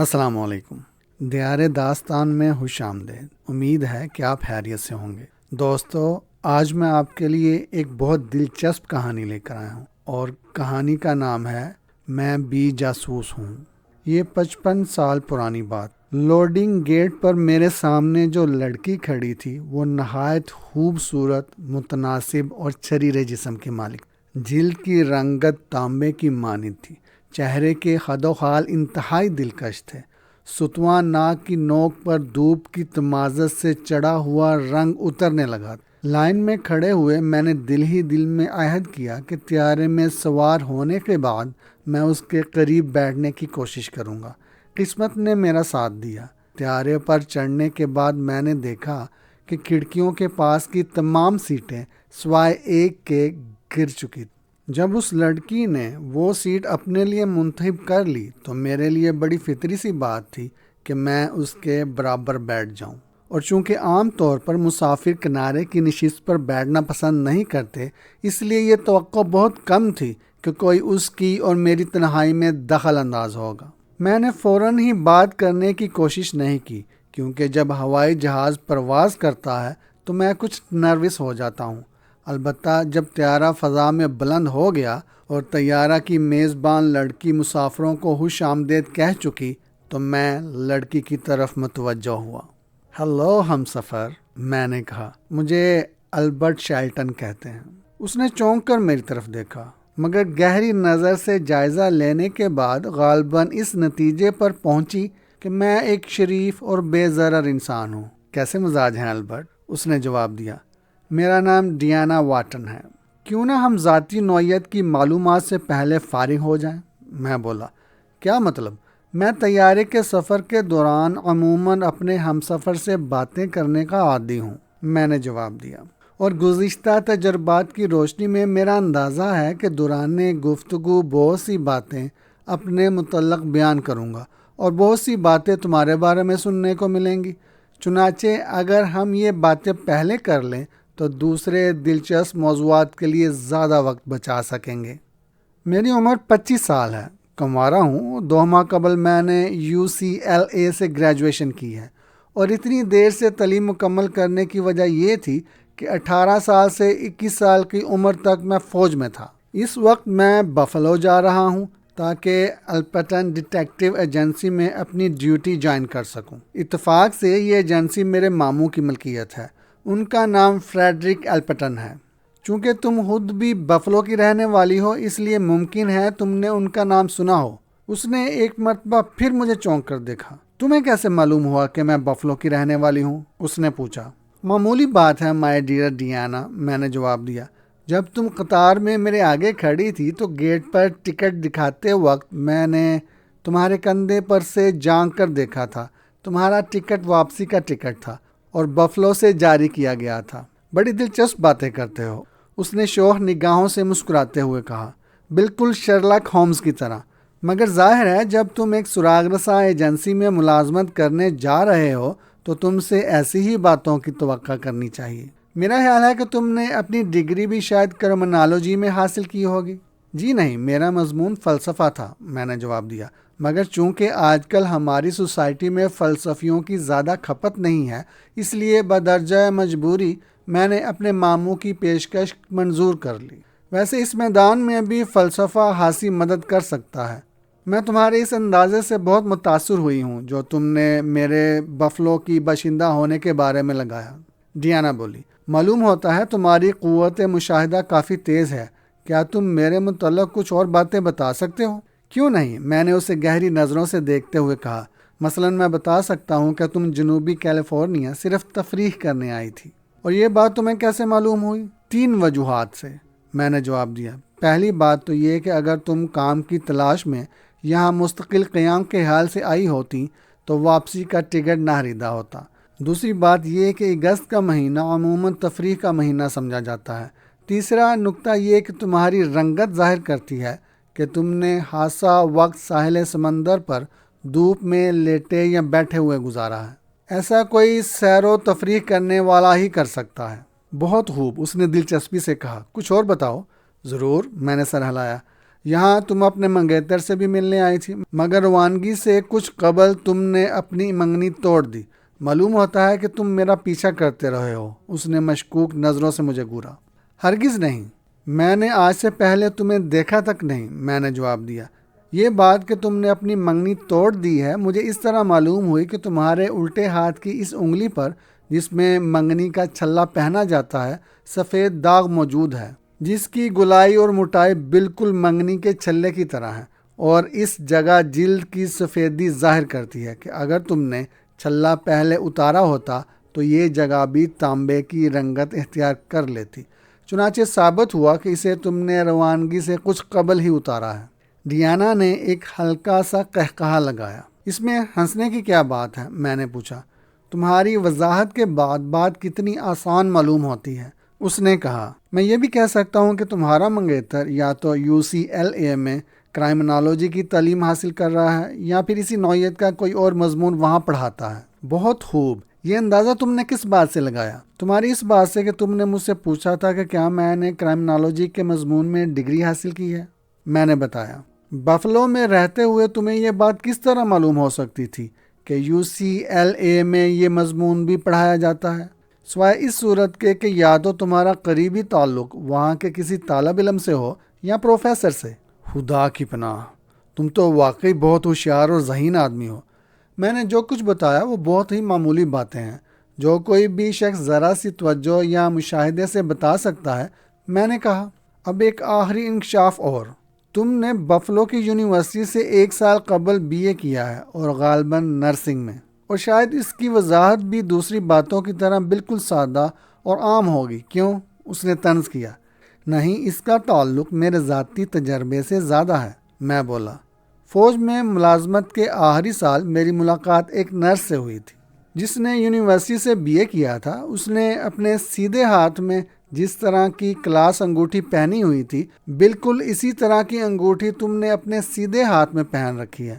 السلام علیکم۔ دیار داستان میں خوش آمدید۔ امید ہے کہ آپ خیریت سے ہوں گے۔ دوستو، آج میں آپ کے لیے ایک بہت دلچسپ کہانی لے کر آیا ہوں اور کہانی کا نام ہے میں بھی جاسوس ہوں۔ یہ 55 سال پرانی بات۔ لوڈنگ گیٹ پر میرے سامنے جو لڑکی کھڑی تھی وہ نہایت خوبصورت، متناسب اور چریرے جسم کی مالک۔ جلد کی رنگت تانبے کی مانند تھی۔ چہرے کے خد و خال انتہائی دلکش تھے۔ ستواں ناک کی نوک پر دھوپ کی تمازت سے چڑھا ہوا رنگ اترنے لگا۔ لائن میں کھڑے ہوئے میں نے دل ہی دل میں عہد کیا کہ طیارے میں سوار ہونے کے بعد میں اس کے قریب بیٹھنے کی کوشش کروں گا۔ قسمت نے میرا ساتھ دیا۔ طیارے پر چڑھنے کے بعد میں نے دیکھا کہ کھڑکیوں کے پاس کی تمام سیٹیں سوائے ایک کے گر چکی تھیں۔ جب اس لڑکی نے وہ سیٹ اپنے لیے منتخب کر لی تو میرے لیے بڑی فطری سی بات تھی کہ میں اس کے برابر بیٹھ جاؤں، اور چونکہ عام طور پر مسافر کنارے کی نشست پر بیٹھنا پسند نہیں کرتے، اس لیے یہ توقع بہت کم تھی کہ کوئی اس کی اور میری تنہائی میں دخل انداز ہوگا۔ میں نے فوراً ہی بات کرنے کی کوشش نہیں کی، کیونکہ جب ہوائی جہاز پرواز کرتا ہے تو میں کچھ نروس ہو جاتا ہوں۔ البتہ جب طیارہ فضا میں بلند ہو گیا اور طیارہ کی میزبان لڑکی مسافروں کو خوش آمدید کہہ چکی تو میں لڑکی کی طرف متوجہ ہوا۔ ہیلو ہم سفر، میں نے کہا۔ مجھے البرٹ شیلٹن کہتے ہیں۔ اس نے چونک کر میری طرف دیکھا، مگر گہری نظر سے جائزہ لینے کے بعد غالباً اس نتیجے پر پہنچی کہ میں ایک شریف اور بے ضرر انسان ہوں۔ کیسے مزاج ہیں البرٹ؟ اس نے جواب دیا۔ میرا نام ڈیانا واٹن ہے۔ کیوں نہ ہم ذاتی نوعیت کی معلومات سے پہلے فارغ ہو جائیں؟ میں بولا۔ کیا مطلب؟ میں طیارے کے سفر کے دوران عموماً اپنے ہم سفر سے باتیں کرنے کا عادی ہوں، میں نے جواب دیا، اور گزشتہ تجربات کی روشنی میں میرا اندازہ ہے کہ دوران گفتگو بہت سی باتیں اپنے متعلق بیان کروں گا اور بہت سی باتیں تمہارے بارے میں سننے کو ملیں گی۔ چنانچہ اگر ہم یہ باتیں پہلے کر لیں تو دوسرے دلچسپ موضوعات کے لیے زیادہ وقت بچا سکیں گے۔ میری عمر 25 سال ہے، کنوارا ہوں۔ 2 ماہ قبل میں نے UCLA سے گریجویشن کی ہے، اور اتنی دیر سے تعلیم مکمل کرنے کی وجہ یہ تھی کہ 18 سال سے 21 سال کی عمر تک میں فوج میں تھا۔ اس وقت میں بفلو جا رہا ہوں تاکہ الپٹن ڈیٹیکٹیو ایجنسی میں اپنی ڈیوٹی جوائن کر سکوں۔ اتفاق سے یہ ایجنسی میرے ماموں کی ملکیت ہے۔ ان کا نام فریڈرک الپٹن ہے۔ چونکہ تم خود بھی بفلو کی رہنے والی ہو، اس لیے ممکن ہے تم نے ان کا نام سنا ہو۔ اس نے ایک مرتبہ پھر مجھے چونک کر دیکھا۔ تمہیں کیسے معلوم ہوا کہ میں بفلو کی رہنے والی ہوں؟ اس نے پوچھا۔ معمولی بات ہے مائی ڈیئر ڈیانا، میں نے جواب دیا۔ جب تم قطار میں میرے آگے کھڑی تھی تو گیٹ پر ٹکٹ دکھاتے وقت میں نے تمہارے کندھے پر سے جھانک کر دیکھا تھا۔ تمہارا ٹکٹ واپسی کا ٹکٹ تھا اور بفلو سے جاری کیا گیا تھا۔ بڑی دلچسپ باتیں کرتے ہو، اس نے شوخ نگاہوں سے مسکراتے ہوئے کہا، بالکل شرلاک ہومز کی طرح۔ مگر ظاہر ہے جب تم ایک سراغ رساں ایجنسی میں ملازمت کرنے جا رہے ہو تو تم سے ایسی ہی باتوں کی توقع کرنی چاہیے۔ میرا خیال ہے کہ تم نے اپنی ڈگری بھی شاید کرمنالوجی میں حاصل کی ہوگی۔ جی نہیں، میرا مضمون فلسفہ تھا، میں نے جواب دیا۔ مگر چونکہ آج کل ہماری سوسائٹی میں فلسفیوں کی زیادہ کھپت نہیں ہے، اس لیے بدرجہ مجبوری میں نے اپنے ماموں کی پیشکش منظور کر لی۔ ویسے اس میدان میں بھی فلسفہ خاصی مدد کر سکتا ہے۔ میں تمہارے اس اندازے سے بہت متاثر ہوئی ہوں جو تم نے میرے بفلو کی باشندہ ہونے کے بارے میں لگایا۔ ڈیانا بولی، معلوم ہوتا ہے تمہاری قوت مشاہدہ کافی تیز ہے۔ کیا تم میرے متعلق کچھ اور باتیں بتا سکتے ہو؟ کیوں نہیں، میں نے اسے گہری نظروں سے دیکھتے ہوئے کہا۔ مثلاً میں بتا سکتا ہوں کہ تم جنوبی کیلیفورنیا صرف تفریح کرنے آئی تھی۔ اور یہ بات تمہیں کیسے معلوم ہوئی؟ 3 وجوہات سے، میں نے جواب دیا۔ پہلی بات تو یہ کہ اگر تم کام کی تلاش میں یہاں مستقل قیام کے حال سے آئی ہوتی تو واپسی کا ٹکٹ نہ خریدا ہوتا۔ دوسری بات یہ کہ اگست کا مہینہ عموماً تفریح کا مہینہ سمجھا جاتا ہے۔ تیسرا نکتہ یہ کہ تمہاری رنگت ظاہر کرتی ہے کہ تم نے خاصا وقت ساحل سمندر پر دھوپ میں لیٹے یا بیٹھے ہوئے گزارا ہے۔ ایسا کوئی سیر و تفریح کرنے والا ہی کر سکتا ہے۔ بہت خوب، اس نے دلچسپی سے کہا۔ کچھ اور بتاؤ۔ ضرور، میں نے سر ہلایا۔ یہاں تم اپنے منگیتر سے بھی ملنے آئی تھی، مگر روانگی سے کچھ قبل تم نے اپنی منگنی توڑ دی۔ معلوم ہوتا ہے کہ تم میرا پیچھا کرتے رہے ہو۔ اس نے مشکوک نظروں سے مجھے گھورا۔ ہرگز نہیں، میں نے آج سے پہلے تمہیں دیکھا تک نہیں، میں نے جواب دیا۔ یہ بات کہ تم نے اپنی منگنی توڑ دی ہے مجھے اس طرح معلوم ہوئی کہ تمہارے الٹے ہاتھ کی اس انگلی پر، جس میں منگنی کا چھلا پہنا جاتا ہے، سفید داغ موجود ہے، جس کی گلائی اور موٹائی بالکل منگنی کے چھلے کی طرح ہے، اور اس جگہ جلد کی سفیدی ظاہر کرتی ہے کہ اگر تم نے چھلا پہلے اتارا ہوتا تو یہ جگہ بھی تانبے کی رنگت اختیار کر لیتی۔ چنانچہ ثابت ہوا کہ اسے تم نے روانگی سے کچھ قبل ہی اتارا ہے۔ ڈیانا نے ایک ہلکا سا قہقہا لگایا۔ اس میں ہنسنے کی کیا بات ہے؟ میں نے پوچھا۔ تمہاری وضاحت کے بعد بات کتنی آسان معلوم ہوتی ہے، اس نے کہا۔ میں یہ بھی کہہ سکتا ہوں کہ تمہارا منگیتر یا تو UCLA میں کرائمنالوجی کی تعلیم حاصل کر رہا ہے یا پھر اسی نوعیت کا کوئی اور مضمون وہاں پڑھاتا ہے۔ بہت خوب۔ یہ اندازہ تم نے کس بات سے لگایا؟ تمہاری اس بات سے کہ تم نے مجھ سے پوچھا تھا کہ کیا میں نے کرائمنالوجی کے مضمون میں ڈگری حاصل کی ہے۔ میں نے بتایا۔ بفلو میں رہتے ہوئے تمہیں یہ بات کس طرح معلوم ہو سکتی تھی کہ UCLA میں یہ مضمون بھی پڑھایا جاتا ہے؟ سوائے اس صورت کے کہ یا تو تمہارا قریبی تعلق وہاں کے کسی طالب علم سے ہو یا پروفیسر سے۔ خدا کی پناہ، تم تو واقعی بہت ہوشیار اور ذہین آدمی ہو۔ میں نے جو کچھ بتایا وہ بہت ہی معمولی باتیں ہیں جو کوئی بھی شخص ذرا سی توجہ یا مشاہدے سے بتا سکتا ہے۔ میں نے کہا، اب ایک آخری انکشاف اور۔ تم نے بفلو کی یونیورسٹی سے 1 سال قبل BA کیا ہے اور غالباً نرسنگ میں، اور شاید اس کی وضاحت بھی دوسری باتوں کی طرح بالکل سادہ اور عام ہوگی، کیوں؟ اس نے طنز کیا۔ نہیں، اس کا تعلق میرے ذاتی تجربے سے زیادہ ہے، میں بولا۔ فوج میں ملازمت کے آخری سال میری ملاقات ایک نرس سے ہوئی تھی جس نے یونیورسٹی سے BA کیا تھا۔ اس نے اپنے سیدھے ہاتھ میں جس طرح کی کلاس انگوٹھی پہنی ہوئی تھی، بالکل اسی طرح کی انگوٹھی تم نے اپنے سیدھے ہاتھ میں پہن رکھی ہے۔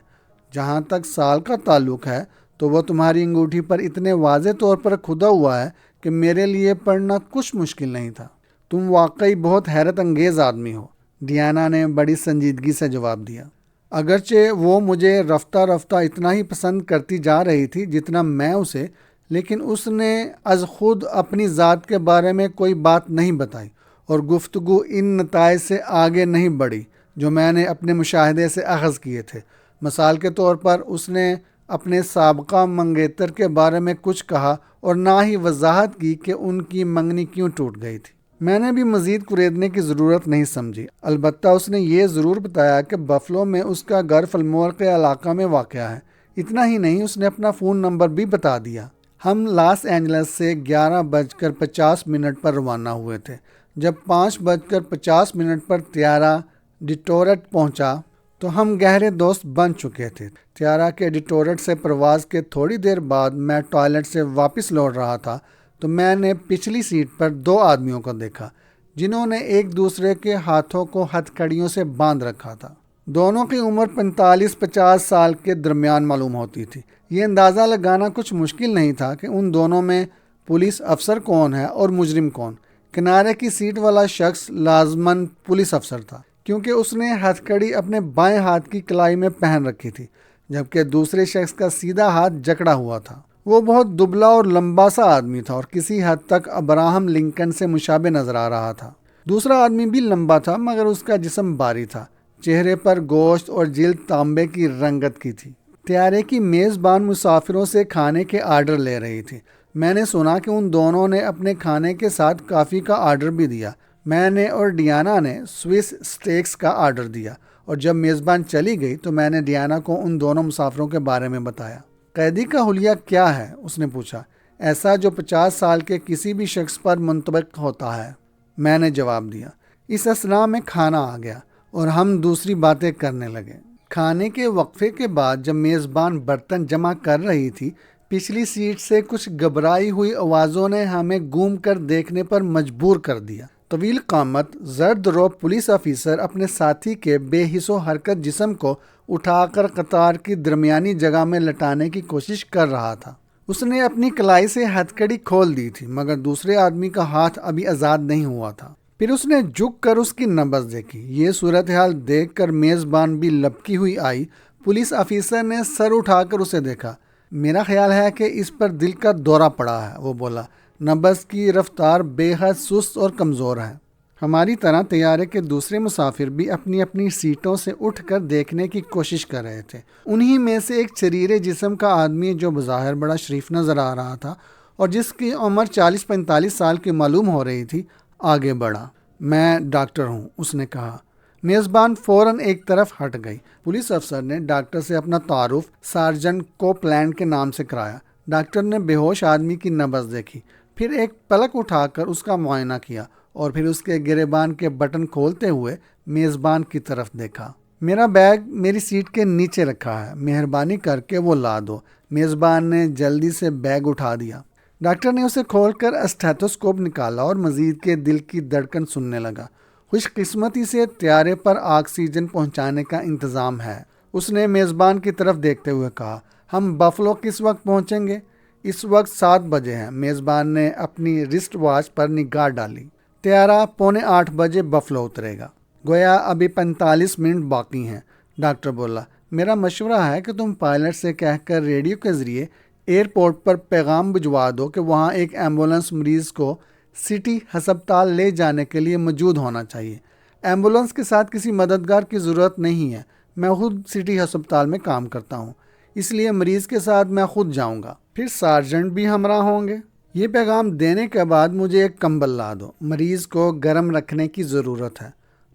جہاں تک سال کا تعلق ہے تو وہ تمہاری انگوٹھی پر اتنے واضح طور پر کھدا ہوا ہے کہ میرے لیے پڑھنا کچھ مشکل نہیں تھا۔ تم واقعی بہت حیرت انگیز آدمی ہو، ڈیانا نے بڑی سنجیدگی سے جواب دیا۔ اگرچہ وہ مجھے رفتہ رفتہ اتنا ہی پسند کرتی جا رہی تھی جتنا میں اسے، لیکن اس نے از خود اپنی ذات کے بارے میں کوئی بات نہیں بتائی، اور گفتگو ان نتائج سے آگے نہیں بڑھی جو میں نے اپنے مشاہدے سے اخذ کیے تھے۔ مثال کے طور پر اس نے اپنے سابقہ منگیتر کے بارے میں کچھ کہا اور نہ ہی وضاحت کی کہ ان کی منگنی کیوں ٹوٹ گئی تھی۔ میں نے بھی مزید کریدنے کی ضرورت نہیں سمجھی، البتہ اس نے یہ ضرور بتایا کہ بفلو میں اس کا گھر فلمور کے علاقہ میں واقع ہے۔ اتنا ہی نہیں، اس نے اپنا فون نمبر بھی بتا دیا۔ ہم لاس اینجلس سے 11:50 پر روانہ ہوئے تھے۔ جب 5:50 پر طیارہ ڈیٹرائٹ پہنچا تو ہم گہرے دوست بن چکے تھے۔ طیارہ کے ڈیٹرائٹ سے پرواز کے تھوڑی دیر بعد میں ٹوائلٹ سے واپس لوٹ رہا تھا تو میں نے پچھلی سیٹ پر 2 آدمیوں کو دیکھا جنہوں نے ایک دوسرے کے ہاتھوں کو ہتھ کڑیوں سے باندھ رکھا تھا۔ دونوں کی عمر 45-50 سال کے درمیان معلوم ہوتی تھی۔ یہ اندازہ لگانا کچھ مشکل نہیں تھا کہ ان دونوں میں پولیس افسر کون ہے اور مجرم کون۔ کنارے کی سیٹ والا شخص لازماً پولیس افسر تھا کیونکہ اس نے ہتھ کڑی اپنے بائیں ہاتھ کی کلائی میں پہن رکھی تھی، جبکہ دوسرے شخص کا سیدھا ہاتھ جکڑا ہوا تھا۔ وہ بہت دبلا اور لمبا سا آدمی تھا اور کسی حد تک ابراہم لنکن سے مشابہ نظر آ رہا تھا۔ دوسرا آدمی بھی لمبا تھا مگر اس کا جسم بھاری تھا، چہرے پر گوشت اور جلد تانبے کی رنگت کی تھی۔ طیارے کی میزبان مسافروں سے کھانے کے آرڈر لے رہی تھی۔ میں نے سنا کہ ان دونوں نے اپنے کھانے کے ساتھ کافی کا آرڈر بھی دیا۔ میں نے اور ڈیانا نے سوئس سٹیکس کا آرڈر دیا، اور جب میزبان چلی گئی تو میں نے ڈیانا کو ان دونوں مسافروں کے بارے میں بتایا۔ قیدی کا حلیہ کیا ہے؟ اس نے پوچھا، ایسا جو 50 سال کے کسی بھی شخص پر منطبق ہوتا ہے۔ میں نے جواب دیا۔ اس اثناء میں کھانا آ گیا اور ہم دوسری باتیں کرنے لگے۔ کھانے کے وقفے کے بعد جب میزبان برتن جمع کر رہی تھی، پچھلی سیٹ سے کچھ گھبرائی ہوئی آوازوں نے ہمیں گھوم کر دیکھنے پر مجبور کر دیا۔ طویل قامت، زرد رو پولیس افیسر اپنے ساتھی کے بے حس و حرکت جسم کو اٹھا کر قطار کی درمیانی جگہ میں لٹانے کی کوشش کر رہا تھا۔ اس نے اپنی کلائی سے ہتھ کڑی کھول دی تھی مگر دوسرے آدمی کا ہاتھ ابھی آزاد نہیں ہوا تھا۔ پھر اس نے جھک کر اس کی نبض دیکھی۔ یہ صورتحال دیکھ کر میزبان بھی لپکی ہوئی آئی۔ پولیس آفیسر نے سر اٹھا کر اسے دیکھا۔ میرا خیال ہے کہ اس پر دل کا دورہ پڑا ہے، وہ بولا۔ نبض کی رفتار بے حد سست اور کمزور ہے۔ ہماری طرح طیارے کے دوسرے مسافر بھی اپنی اپنی سیٹوں سے اٹھ کر دیکھنے کی کوشش کر رہے تھے۔ انہی میں سے ایک چریرے جسم کا آدمی جو بظاہر بڑا شریف نظر آ رہا تھا اور جس کی عمر 40-45 سال کی معلوم ہو رہی تھی، آگے بڑھا۔ میں ڈاکٹر ہوں، اس نے کہا۔ میزبان فوراً ایک طرف ہٹ گئی۔ پولیس افسر نے ڈاکٹر سے اپنا تعارف سارجنٹ کوپلینڈ کے نام سے کرایا۔ ڈاکٹر نے بے ہوش آدمی کی نبض دیکھی، پھر ایک پلک اٹھا کر اس کا معائنہ کیا اور پھر اس کے گریبان کے بٹن کھولتے ہوئے میزبان کی طرف دیکھا۔ میرا بیگ میری سیٹ کے نیچے رکھا ہے، مہربانی کر کے وہ لا دو۔ میزبان نے جلدی سے بیگ اٹھا دیا۔ ڈاکٹر نے اسے کھول کر اسٹیتھوسکوپ نکالا اور مزید کے دل کی دھڑکن سننے لگا۔ خوش قسمتی سے طیارے پر آکسیجن پہنچانے کا انتظام ہے، اس نے میزبان کی طرف دیکھتے ہوئے کہا۔ ہم بفلو کس وقت پہنچیں گے؟ اس وقت 7 بجے ہیں۔ میزبان نے اپنی رسٹ واچ پر نگاہ ڈالی۔ طیارہ 7:45 بجے بفلو اترے گا۔ گویا ابھی 45 منٹ باقی ہیں، ڈاکٹر بولا۔ میرا مشورہ ہے کہ تم پائلٹ سے کہہ کر ریڈیو کے ذریعے ایئرپورٹ پر پیغام بھجوا دو کہ وہاں ایک ایمبولینس مریض کو سٹی ہسپتال لے جانے کے لیے موجود ہونا چاہیے۔ ایمبولینس کے ساتھ کسی مددگار کی ضرورت نہیں ہے، میں خود سٹی ہسپتال میں کام کرتا ہوں، اس لیے مریض کے ساتھ میں خود جاؤں گا۔ پھر سارجنٹ بھی ہمراہ ہوں گے۔ یہ پیغام دینے کے بعد مجھے ایک کمبل لا دو، مریض کو گرم رکھنے کی ضرورت ہے۔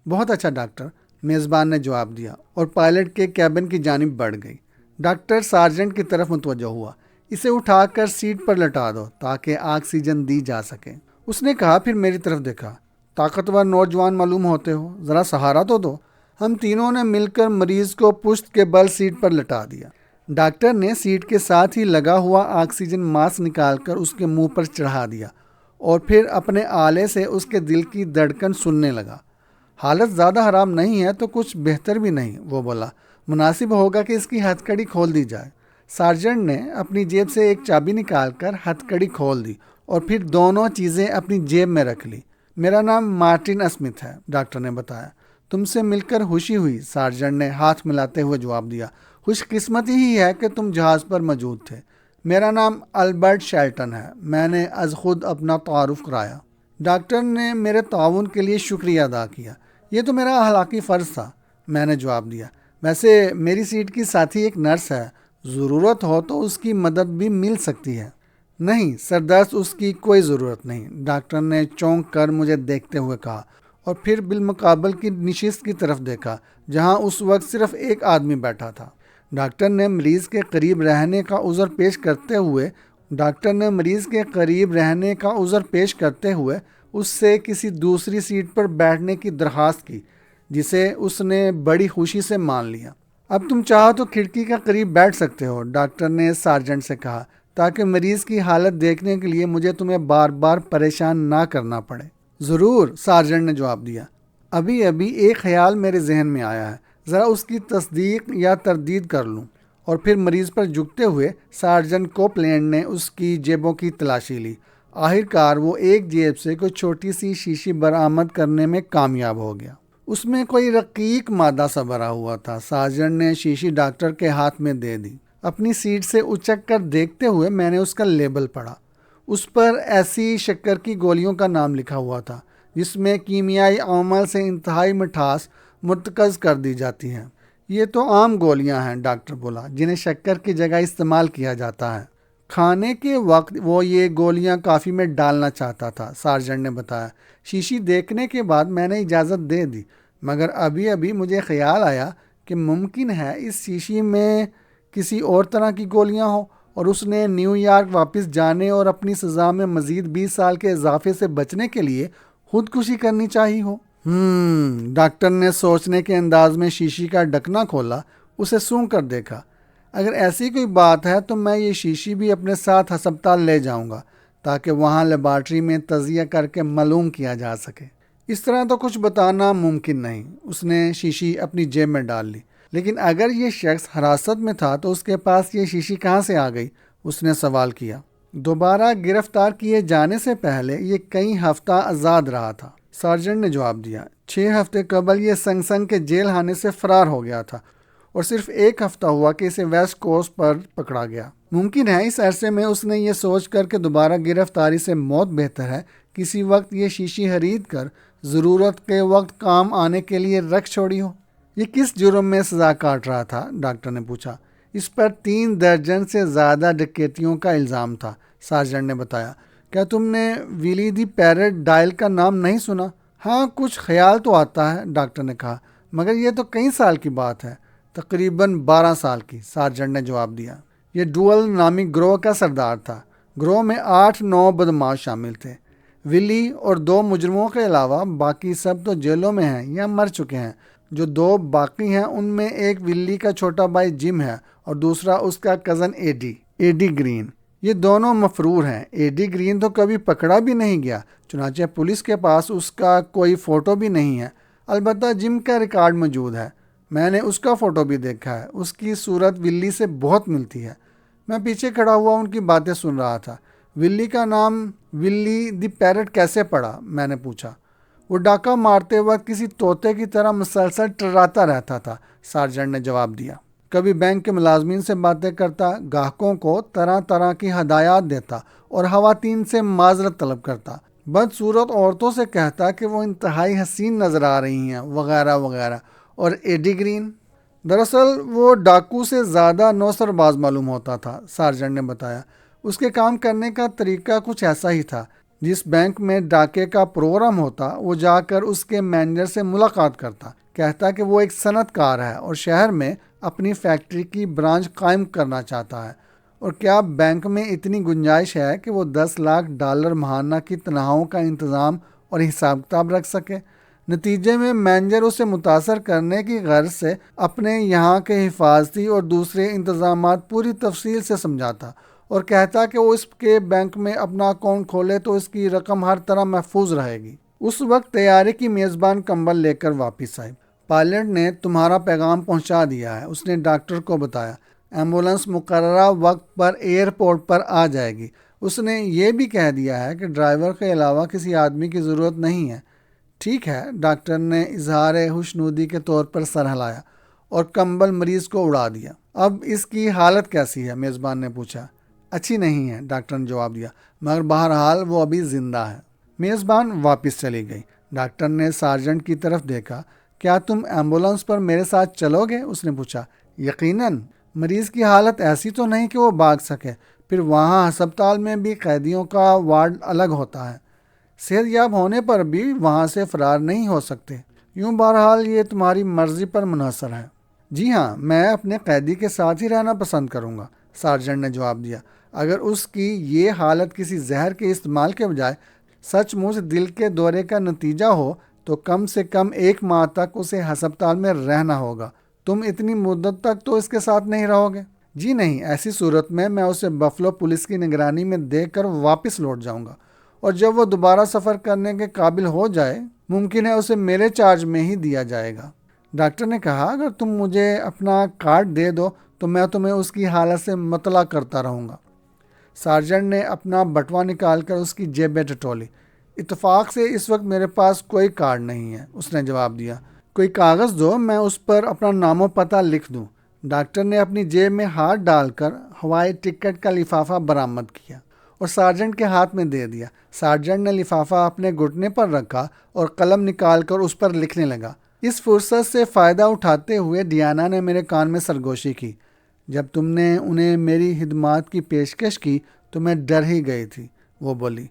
بہت اچھا ڈاکٹر، میزبان نے جواب دیا اور پائلٹ کے کیبن کی جانب بڑھ گئی۔ ڈاکٹر سارجنٹ کی طرف متوجہ ہوا۔ اسے اٹھا کر سیٹ پر لٹا دو تاکہ آکسیجن دی جا سکے، اس نے کہا۔ پھر میری طرف دیکھا۔ طاقتور نوجوان معلوم ہوتے ہو، ذرا سہارا تو دو۔ ہم تینوں نے مل کر مریض کو پشت کے بل سیٹ پر لٹا دیا۔ ڈاکٹر نے سیٹ کے ساتھ ہی لگا ہوا آکسیجن ماسک نکال کر اس کے منہ پر چڑھا دیا اور پھر اپنے آلے سے اس کے دل کی دھڑکن سننے لگا۔ حالت زیادہ خراب نہیں ہے تو کچھ بہتر بھی نہیں، وہ بولا۔ مناسب ہوگا کہ اس کی ہتھ کڑی کھول دی جائے۔ سارجنٹ نے اپنی جیب سے ایک چابی نکال کر ہتھ کڑی کھول دی اور پھر دونوں چیزیں اپنی جیب میں رکھ لی۔ میرا نام مارٹن اسمتھ ہے، ڈاکٹر نے بتایا۔ تم سے مل کر خوشی ہوئی، سارجنٹ نے ہاتھ ملاتے ہوئے جواب دیا۔ خوش قسمتی ہی ہے کہ تم جہاز پر موجود تھے۔ میرا نام البرٹ شیلٹن ہے، میں نے از خود اپنا تعارف کرایا۔ ڈاکٹر نے میرے تعاون کے لیے شکریہ ادا کیا۔ یہ تو میرا اخلاقی فرض تھا، میں نے جواب دیا۔ ویسے میری سیٹ کی ساتھی ایک نرس ہے، ضرورت ہو تو اس کی مدد بھی مل سکتی ہے۔ نہیں سردست، اس کی کوئی ضرورت نہیں، ڈاکٹر نے چونک کر مجھے دیکھتے ہوئے کہا اور پھر بالمقابل کی نشست کی طرف دیکھا جہاں اس وقت صرف ایک آدمی بیٹھا تھا۔ ڈاکٹر نے مریض کے قریب رہنے کا عذر پیش کرتے ہوئے اس سے کسی دوسری سیٹ پر بیٹھنے کی درخواست کی، جسے اس نے بڑی خوشی سے مان لیا۔ اب تم چاہو تو کھڑکی کے قریب بیٹھ سکتے ہو، ڈاکٹر نے سارجنٹ سے کہا، تاکہ مریض کی حالت دیکھنے کے لیے مجھے تمہیں بار بار پریشان نہ کرنا پڑے۔ ضرور، سارجنٹ نے جواب دیا۔ ابھی ایک خیال میرے ذہن میں آیا ہے، ذرا اس کی تصدیق یا تردید کر لوں۔ اور پھر مریض پر جھکتے ہوئے سارجنٹ کوپلینڈ نے اس کی جیبوں کی تلاشی لی۔ آخر کار وہ ایک جیب سے کوئی چھوٹی سی شیشی برآمد کرنے میں کامیاب ہو گیا۔ اس میں کوئی رقیق مادہ سا بھرا ہوا تھا۔ سارجنٹ نے شیشی ڈاکٹر کے ہاتھ میں دے دی۔ اپنی سیٹ سے اچک کر دیکھتے ہوئے میں نے اس کا لیبل پڑھا۔ اس پر ایسی شکر کی گولیوں کا نام لکھا ہوا تھا جس میں کیمیائی عوامل سے انتہائی مٹھاس مرتکز کر دی جاتی ہے۔ یہ تو عام گولیاں ہیں، ڈاکٹر بولا، جنہیں شکر کی جگہ استعمال کیا جاتا ہے۔ کھانے کے وقت وہ یہ گولیاں کافی میں ڈالنا چاہتا تھا، سارجنٹ نے بتایا۔ شیشی دیکھنے کے بعد میں نے اجازت دے دی، مگر ابھی مجھے خیال آیا کہ ممکن ہے اس شیشی میں کسی اور طرح کی گولیاں ہوں اور اس نے نیو یارک واپس جانے اور اپنی سزا میں مزید 20 سال کے اضافے سے بچنے کے لیے خودکشی کرنی چاہیے ہو۔ ڈاکٹر نے سوچنے کے انداز میں شیشی کا ڈھکنا کھولا، اسے سونگھ کر دیکھا۔ اگر ایسی کوئی بات ہے تو میں یہ شیشی بھی اپنے ساتھ ہسپتال لے جاؤں گا تاکہ وہاں لیبارٹری میں تجزیہ کر کے معلوم کیا جا سکے۔ اس طرح تو کچھ بتانا ممکن نہیں۔ اس نے شیشی اپنی جیب میں ڈال لی۔ لیکن اگر یہ شخص حراست میں تھا تو اس کے پاس یہ شیشی کہاں سے آ گئی؟ اس نے سوال کیا۔ دوبارہ گرفتار کیے جانے سے پہلے یہ کئی ہفتہ آزاد رہا تھا۔ سارجنٹ نے جواب دیا، 6 ہفتے قبل یہ سنگ سنگ کے جیل خانے سے فرار ہو گیا تھا اور صرف 1 ہفتہ ہوا کہ اسے ویسٹ کوسٹ پر پکڑا گیا۔ ممکن ہے اس عرصے میں اس نے یہ سوچ کر کہ دوبارہ گرفتاری سے موت بہتر ہے، کسی وقت یہ شیشی خرید کر ضرورت کے وقت کام آنے کے لیے رکھ چھوڑی ہو۔ یہ کس جرم میں سزا کاٹ رہا تھا؟ ڈاکٹر نے پوچھا۔ اس پر 3 درجن سے زیادہ ڈکیتیوں کا الزام تھا، سارجنٹ نے بتایا۔ کیا تم نے ویلی دی پیرٹ ڈائل کا نام نہیں سنا؟ ہاں، کچھ خیال تو آتا ہے، ڈاکٹر نے کہا، مگر یہ تو کئی سال کی بات ہے۔ تقریباً 12 سال کی، سارجنٹ نے جواب دیا۔ یہ ڈوئل نامی گروہ کا سردار تھا۔ گروہ میں 8-9 بدماش شامل تھے۔ ولی اور 2 مجرموں کے علاوہ باقی سب تو جیلوں میں ہیں یا مر چکے ہیں۔ جو 2 باقی ہیں ان میں ایک ولی کا چھوٹا بھائی جم ہے اور دوسرا اس کا کزن ایڈی گرین۔ یہ دونوں مفرور ہیں۔ ایڈی گرین تو کبھی پکڑا بھی نہیں گیا، چنانچہ پولیس کے پاس اس کا کوئی فوٹو بھی نہیں ہے۔ البتہ جم کا ریکارڈ موجود ہے، میں نے اس کا فوٹو بھی دیکھا ہے۔ اس کی صورت ولی سے بہت ملتی ہے۔ میں پیچھے کھڑا ہوا ان کی باتیں سن رہا تھا۔ ولی کا نام ولی دی پیرٹ کیسے پڑا؟ میں نے پوچھا۔ وہ ڈاکہ مارتے وقت کسی طوطے کی طرح مسلسل ٹراتا رہتا تھا، سارجنٹ نے جواب دیا۔ کبھی بینک کے ملازمین سے باتیں کرتا، گاہکوں کو طرح طرح کی ہدایات دیتا اور خواتین سے معذرت طلب کرتا، بدصورت عورتوں سے کہتا کہ وہ انتہائی حسین نظر آ رہی ہیں، وغیرہ وغیرہ۔ اور ایڈی گرین؟ دراصل وہ ڈاکو سے زیادہ نوسرباز معلوم ہوتا تھا، سارجنٹ نے بتایا۔ اس کے کام کرنے کا طریقہ کچھ ایسا ہی تھا۔ جس بینک میں ڈاکے کا پروگرام ہوتا، وہ جا کر اس کے مینیجر سے ملاقات کرتا، کہتا کہ وہ ایک صنعت کار ہے اور شہر میں اپنی فیکٹری کی برانچ قائم کرنا چاہتا ہے، اور کیا بینک میں اتنی گنجائش ہے کہ وہ $10 لاکھ ماہانہ کی تنخواہوں کا انتظام اور حساب کتاب رکھ سکے۔ نتیجے میں مینیجر اسے متاثر کرنے کی غرض سے اپنے یہاں کے حفاظتی اور دوسرے انتظامات پوری تفصیل سے سمجھاتا اور کہتا کہ وہ اس کے بینک میں اپنا اکاؤنٹ کھولے تو اس کی رقم ہر طرح محفوظ رہے گی۔ اس وقت طیارے کی میزبان کمبل لے کر واپس آئی۔ پائلٹ نے تمہارا پیغام پہنچا دیا ہے، اس نے ڈاکٹر کو بتایا۔ ایمبولینس مقررہ وقت پر ایئرپورٹ پر آ جائے گی۔ اس نے یہ بھی کہہ دیا ہے کہ ڈرائیور کے علاوہ کسی آدمی کی ضرورت نہیں ہے۔ ٹھیک ہے، ڈاکٹر نے اظہار خوشنودی کے طور پر سر ہلایا اور کمبل مریض کو اڑا دیا۔ اب اس کی حالت کیسی ہے؟ میزبان نے پوچھا۔ اچھی نہیں ہے، ڈاکٹر نے جواب دیا، مگر بہرحال وہ ابھی زندہ ہے۔ میزبان واپس چلی گئی۔ ڈاکٹر نے سارجنٹ کی طرف دیکھا۔ کیا تم ایمبولینس پر میرے ساتھ چلو گے؟ اس نے پوچھا۔ یقیناً، مریض کی حالت ایسی تو نہیں کہ وہ بھاگ سکے، پھر وہاں ہسپتال میں بھی قیدیوں کا وارڈ الگ ہوتا ہے، صحت یاب ہونے پر بھی وہاں سے فرار نہیں ہو سکتے۔ یوں بہرحال یہ تمہاری مرضی پر منحصر ہے۔ جی ہاں، میں اپنے قیدی کے ساتھ ہی رہنا پسند کروں گا، سارجنٹ نے جواب دیا۔ اگر اس کی یہ حالت کسی زہر کے استعمال کے بجائے سچ مچ دل کے دورے کا نتیجہ ہو تو کم سے کم 1 ماہ تک اسے ہسپتال میں رہنا ہوگا۔ تم اتنی مدت تک تو اس کے ساتھ نہیں رہو گے؟ جی نہیں، ایسی صورت میں اسے بفلو پولیس کی نگرانی میں دے کر واپس لوٹ جاؤں گا، اور جب وہ دوبارہ سفر کرنے کے قابل ہو جائے ممکن ہے اسے میرے چارج میں ہی دیا جائے گا۔ ڈاکٹر نے کہا، اگر تم مجھے اپنا کارڈ دے دو تو میں تمہیں اس کی حالت سے مطلع کرتا رہوں گا۔ سارجنٹ نے اپنا بٹوا نکال کر اس کی جیب میں ٹٹولی۔ اتفاق سے اس وقت میرے پاس کوئی کارڈ نہیں ہے، اس نے جواب دیا۔ کوئی کاغذ دو، میں اس پر اپنا نام و پتہ لکھ دوں۔ ڈاکٹر نے اپنی جیب میں ہاتھ ڈال کر ہوائی ٹکٹ کا لفافہ برآمد کیا اور سارجنٹ کے ہاتھ میں دے دیا۔ سارجنٹ نے لفافہ اپنے گھٹنے پر رکھا اور قلم نکال کر اس پر لکھنے لگا۔ اس فرصت سے فائدہ اٹھاتے ہوئے ڈیانا نے میرے کان میں سرگوشی کی۔ جب تم نے انہیں میری خدمات کی پیشکش کی تو میں ڈر ہی گئی تھی، وہ بولی۔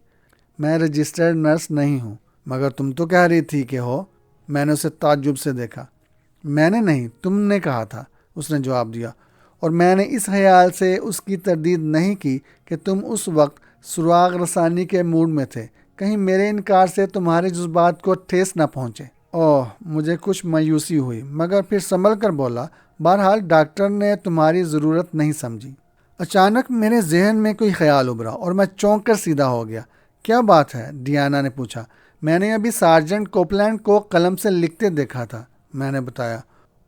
میں رجسٹرڈ نرس نہیں ہوں۔ مگر تم تو کہہ رہی تھی کہ ہو۔ میں نے اسے تعجب سے دیکھا۔ میں نے نہیں، تم نے کہا تھا، اس نے جواب دیا، اور میں نے اس خیال سے اس کی تردید نہیں کی کہ تم اس وقت سراغ رسانی کے موڈ میں تھے، کہیں میرے انکار سے تمہارے جذبات کو ٹھیس نہ پہنچے۔ اوہ، مجھے کچھ مایوسی ہوئی، مگر پھر سنبھل کر بولا، بہرحال ڈاکٹر نے تمہاری ضرورت نہیں سمجھی۔ اچانک میرے ذہن میں کوئی خیال ابھرا اور میں چونک کر سیدھا ہو گیا۔ کیا بات ہے؟ ڈیانا نے پوچھا۔ میں نے ابھی سارجنٹ کوپلینڈ کو قلم سے لکھتے دیکھا تھا، میں نے بتایا۔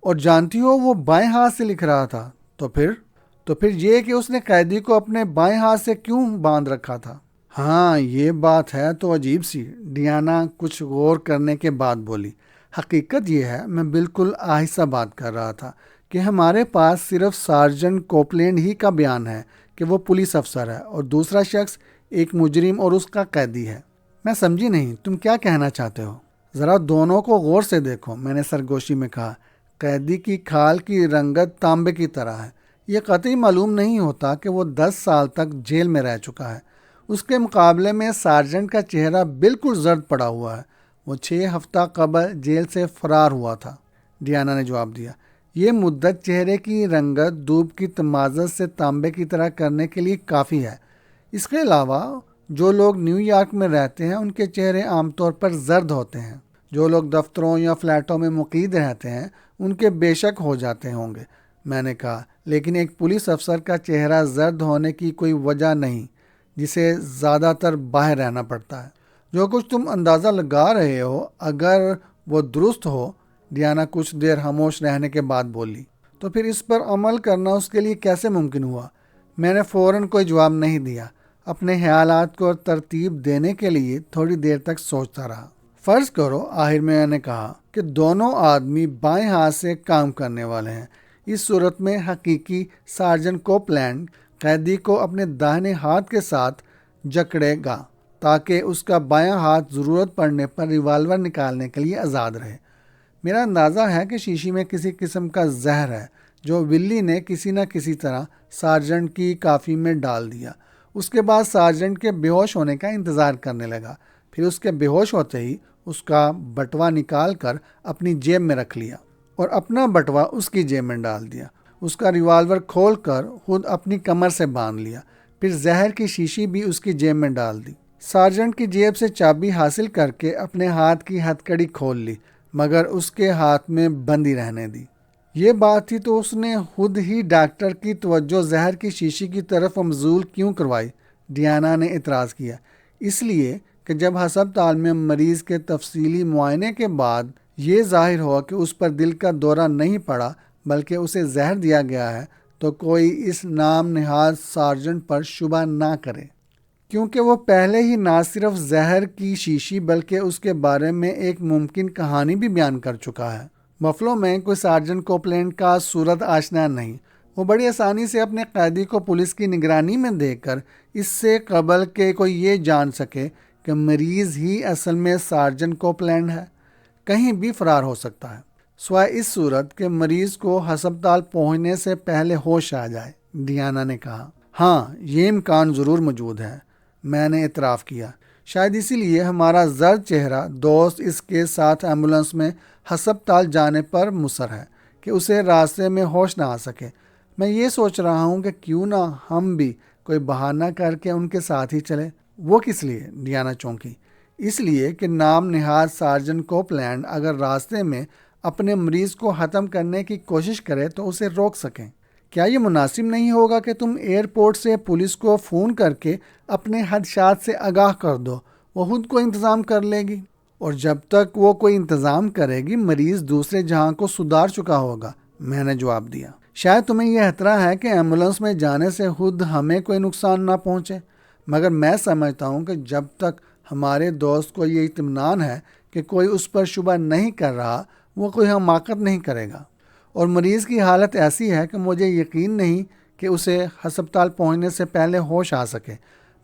اور جانتی ہو وہ بائیں ہاتھ سے لکھ رہا تھا۔ تو پھر یہ کہ اس نے قیدی کو اپنے بائیں ہاتھ سے کیوں باندھ رکھا تھا؟ ہاں یہ بات ہے تو عجیب سی، ڈیانا کچھ غور کرنے کے بعد بولی۔ حقیقت یہ ہے، میں بالکل آہستہ بات کر رہا تھا، کہ ہمارے پاس صرف سارجنٹ کوپلینڈ ہی کا بیان ہے کہ وہ پولیس افسر ہے، اور دوسرا شخص ایک مجرم اور اس کا قیدی ہے۔ میں سمجھی نہیں، تم کیا کہنا چاہتے ہو؟ ذرا دونوں کو غور سے دیکھو، میں نے سرگوشی میں کہا۔ قیدی کی کھال کی رنگت تانبے کی طرح ہے، یہ قطعی معلوم نہیں ہوتا کہ وہ 10 سال تک جیل میں رہ چکا ہے۔ اس کے مقابلے میں سارجنٹ کا چہرہ بالکل زرد پڑا ہوا ہے، وہ 6 ہفتہ قبل جیل سے فرار ہوا تھا۔ ڈیانا نے جواب دیا۔ یہ مدت چہرے کی رنگت دھوپ کی تمازت سے تانبے کی طرح کرنے کے لیے کافی ہے۔ اس کے علاوہ جو لوگ نیو یارک میں رہتے ہیں ان کے چہرے عام طور پر زرد ہوتے ہیں۔ جو لوگ دفتروں یا فلیٹوں میں مقید رہتے ہیں ان کے بے شک ہو جاتے ہوں گے، میں نے کہا، لیکن ایک پولیس افسر کا چہرہ زرد ہونے کی کوئی وجہ نہیں جسے زیادہ تر باہر رہنا پڑتا ہے۔ جو کچھ تم اندازہ لگا رہے ہو اگر وہ درست ہو، ڈیانا کچھ دیر خاموش رہنے کے بعد بولی، تو پھر اس پر عمل کرنا اس کے لیے کیسے ممکن ہوا؟ میں نے فوراً کوئی جواب نہیں دیا، اپنے خیالات کو ترتیب دینے کے لیے تھوڑی دیر تک سوچتا رہا۔ فرض کرو، آخر میں نے کہا، کہ دونوں آدمی بائیں ہاتھ سے کام کرنے والے ہیں۔ اس صورت میں حقیقی سارجنٹ کوپلینڈ قیدی کو اپنے داہنے ہاتھ کے ساتھ جکڑے گا تاکہ اس کا بایاں ہاتھ ضرورت پڑنے پر ریوالور نکالنے کے لیے آزاد رہے۔ میرا اندازہ ہے کہ شیشی میں کسی قسم کا زہر ہے جو ولی نے کسی نہ کسی طرح سارجنٹ کی کافی میں ڈال دیا۔ اس کے بعد سارجنٹ کے بے ہوش ہونے کا انتظار کرنے لگا، پھر اس کے بے ہوش ہوتے ہی اس کا بٹوا نکال کر اپنی جیب میں رکھ لیا اور اپنا بٹوا اس کی جیب میں ڈال دیا۔ اس کا ریوالور کھول کر خود اپنی کمر سے باندھ لیا، پھر زہر کی شیشی بھی اس کی جیب میں ڈال دی۔ سارجنٹ کی جیب سے چابی حاصل کر کے اپنے ہاتھ کی ہتھ کڑی کھول لی، مگر اس کے ہاتھ میں بندی رہنے دی۔ یہ بات تھی تو اس نے خود ہی ڈاکٹر کی توجہ زہر کی شیشی کی طرف مبذول کیوں کروائی؟ ڈیانا نے اعتراض کیا۔ اس لیے کہ جب ہسپتال میں مریض کے تفصیلی معائنے کے بعد یہ ظاہر ہوا کہ اس پر دل کا دورہ نہیں پڑا بلکہ اسے زہر دیا گیا ہے، تو کوئی اس نام نہاد سارجنٹ پر شبہ نہ کرے، کیونکہ وہ پہلے ہی نہ صرف زہر کی شیشی بلکہ اس کے بارے میں ایک ممکن کہانی بھی بیان کر چکا ہے۔ بفلو میں کوئی سارجنٹ کوپلینڈ کا صورت آشنا نہیں۔ وہ بڑی آسانی سے اپنے قیدی کو پولیس کی نگرانی میں دے کر اس سے قبل کہ کوئی یہ جان سکے کہ مریض ہی اصل میں سارجنٹ کوپلینڈ ہے، کہیں بھی فرار ہو سکتا ہے، سوائے اس صورت کہ مریض کو ہسپتال پہنچنے سے پہلے ہوش آ جائے۔ ڈیانا نے کہا۔ ہاں، یہ امکان ضرور موجود ہے، میں نے اعتراف کیا۔ شاید اسی لیے ہمارا زرد چہرہ دوست اس کے ساتھ ایمبولنس میں ہسپتال جانے پر مصر ہے کہ اسے راستے میں ہوش نہ آ سکے۔ میں یہ سوچ رہا ہوں کہ کیوں نہ ہم بھی کوئی بہانہ کر کے ان کے ساتھ ہی چلے۔ وہ کس لیے؟ ڈیانا چونکی۔ اس لیے کہ نام نہاد سارجنٹ کوپلینڈ اگر راستے میں اپنے مریض کو ختم کرنے کی کوشش کرے تو اسے روک سکیں۔ کیا یہ مناسب نہیں ہوگا کہ تم ایئرپورٹ سے پولیس کو فون کر کے اپنے خدشات سے آگاہ کر دو؟ وہ خود کو انتظام کر لے گی، اور جب تک وہ کوئی انتظام کرے گی مریض دوسرے جہاں کو سدھار چکا ہوگا، میں نے جواب دیا۔ شاید تمہیں یہ خطرہ ہے کہ ایمبولنس میں جانے سے خود ہمیں کوئی نقصان نہ پہنچے، مگر میں سمجھتا ہوں کہ جب تک ہمارے دوست کو یہ اطمینان ہے کہ کوئی اس پر شبہ نہیں کر رہا، وہ کوئی حماقت نہیں کرے گا۔ اور مریض کی حالت ایسی ہے کہ مجھے یقین نہیں کہ اسے ہسپتال پہنچنے سے پہلے ہوش آ سکے۔